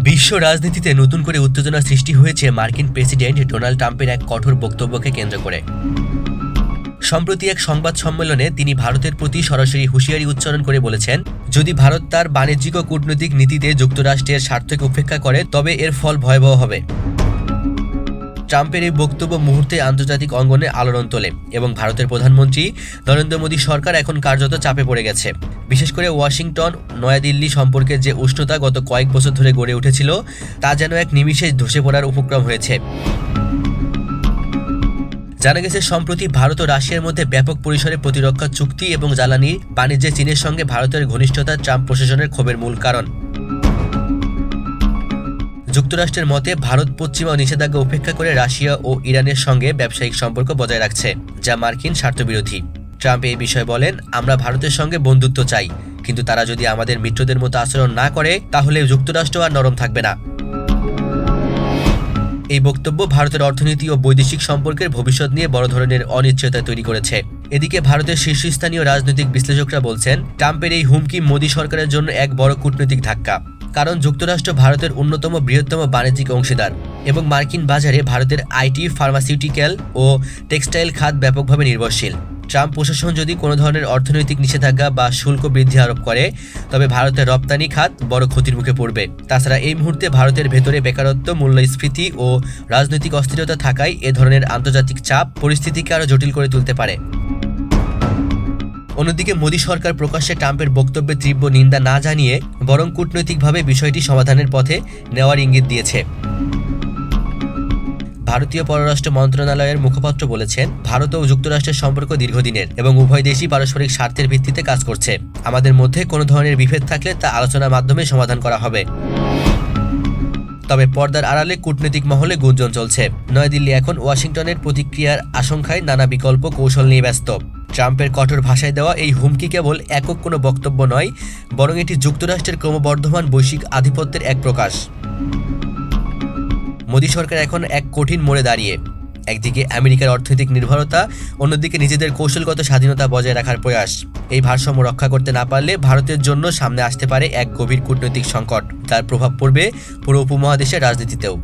বিশ্ব রাজনীতিতে নতুন করে উত্তেজনা সৃষ্টি হয়েছে মার্কিন প্রেসিডেন্ট ডোনাল্ড ট্রাম্পের এক কঠোর বক্তব্যকে কেন্দ্র করে। সম্প্রতি এক সংবাদ সম্মেলনে তিনি ভারতের প্রতি সরাসরি হুঁশিয়ারি উচ্চারণ করে বলেছেন, যদি ভারত তার বাণিজ্যিক ও কূটনৈতিক নীতিতে যুক্তরাষ্ট্রের স্বার্থকে উপেক্ষা করে তবে এর ফল ভয়াবহ হবে। ট্রাম্পের এই বক্তব্য মুহূর্তে আন্তর্জাতিক অঙ্গনে আলোড়ন তোলে এবং ভারতের প্রধানমন্ত্রী নরেন্দ্র মোদী সরকার এখন কার্যত চাপে পড়ে গেছে। বিশেষ করে ওয়াশিংটন নয়াদিল্লি সম্পর্কে যে উষ্ণতা গত কয়েক বছর ধরে গড়ে উঠেছিল তা যেন এক নিমিষে ধসে পড়ার উপক্রম হয়েছে। জানা গেছে, সম্প্রতি ভারত ও রাশিয়ার মধ্যে ব্যাপক পরিসরে প্রতিরক্ষা চুক্তি এবং জ্বালানি বাণিজ্যে চীনের সঙ্গে ভারতের ঘনিষ্ঠতা ট্রাম্প প্রশাসনের ক্ষোভের মূল কারণ। যুক্তরাষ্ট্রের মতে ভারত পশ্চিমা নিষেধাজ্ঞা উপেক্ষা করে রাশিয়া ও ইরানের সঙ্গে ব্যবসায়িক সম্পর্ক বজায় রাখছে, যা মার্কিন স্বার্থবিরোধী। ট্রাম্প এই বিষয়ে বলেন, আমরা ভারতের সঙ্গে বন্ধুত্ব চাই, কিন্তু তারা যদি আমাদের মিত্রদের মতো আচরণ না করে তাহলে যুক্তরাষ্ট্র আর নরম থাকবে না। এই বক্তব্য ভারতের অর্থনীতি ও বৈদেশিক সম্পর্কের ভবিষ্যৎ নিয়ে বড় ধরনের অনিশ্চয়তা তৈরি করেছে। এদিকে ভারতের শীর্ষস্থানীয় রাজনৈতিক বিশ্লেষকরা বলছেন, ট্রাম্পের এই হুমকি মোদী সরকারের জন্য এক বড় কূটনৈতিক ধাক্কা, কারণ যুক্তরাষ্ট্র ভারতের অন্যতম বৃহত্তম বাণিজ্যিক অংশীদার এবং মার্কিন বাজারে ভারতের আইটি, ফার্মাসিউটিক্যাল ও টেক্সটাইল খাত ব্যাপকভাবে নির্ভরশীল। ট্রাম্প প্রশাসন যদি কোনো ধরনের অর্থনৈতিক নিষেধাজ্ঞা বা শুল্ক বৃদ্ধি আরোপ করে তবে ভারতের রপ্তানি খাত বড় ক্ষতির মুখে পড়বে। তাছাড়া এই মুহূর্তে ভারতের ভেতরে বেকারত্ব, মূল্যস্ফীতি ও রাজনৈতিক অস্থিরতা থাকায় এ ধরনের আন্তর্জাতিক চাপ পরিস্থিতিকে আরও জটিল করে তুলতে পারে। অন্যদিকে মোদী সরকার প্রকাশ্যে ট্রাম্পের বক্তব্যের তীব্র নিন্দা না জানিয়ে বরং কূটনৈতিকভাবে বিষয়টি সমাধানের পথে নেওয়ার ইঙ্গিত দিয়েছে। ভারতীয় পররাষ্ট্র মন্ত্রণালয়ের মুখপাত্র বলেছেন, ভারত ও যুক্তরাষ্ট্রের সম্পর্ক দীর্ঘদিনের এবং উভয় দেশই পারস্পরিক স্বার্থের ভিত্তিতে কাজ করছে। আমাদের মধ্যে কোনো ধরনের বিভেদ থাকলে তা আলোচনার মাধ্যমে সমাধান করা হবে। তবে পর্দার আড়ালে কূটনৈতিক মহলে গুঞ্জন চলছে। নয়াদিল্লি এখন ওয়াশিংটনের প্রতিক্রিয়ার আশঙ্কায় নানা বিকল্প কৌশল নিয়ে ব্যস্ত। ট্রাম্পের কঠোর ভাষায় দেওয়া এই হুমকি কেবল একক কোনো বক্তব্য নয়, বরং এটি যুক্তরাষ্ট্রের ক্রমবর্ধমান বৈশ্বিক আধিপত্যের এক প্রকাশ। মোদী সরকার এখন এক কঠিন মোড়ে দাঁড়িয়ে। একদিকে আমেরিকার অর্থনৈতিক নির্ভরতা, অন্যদিকে নিজেদের কৌশলগত স্বাধীনতা বজায় রাখার প্রয়াস। এই ভারসাম্য রক্ষা করতে না পারলে ভারতের জন্য সামনে আসতে পারে এক গভীর কূটনৈতিক সংকট, তার প্রভাব পড়বে পুরো উপমহাদেশের রাজনীতিতেও।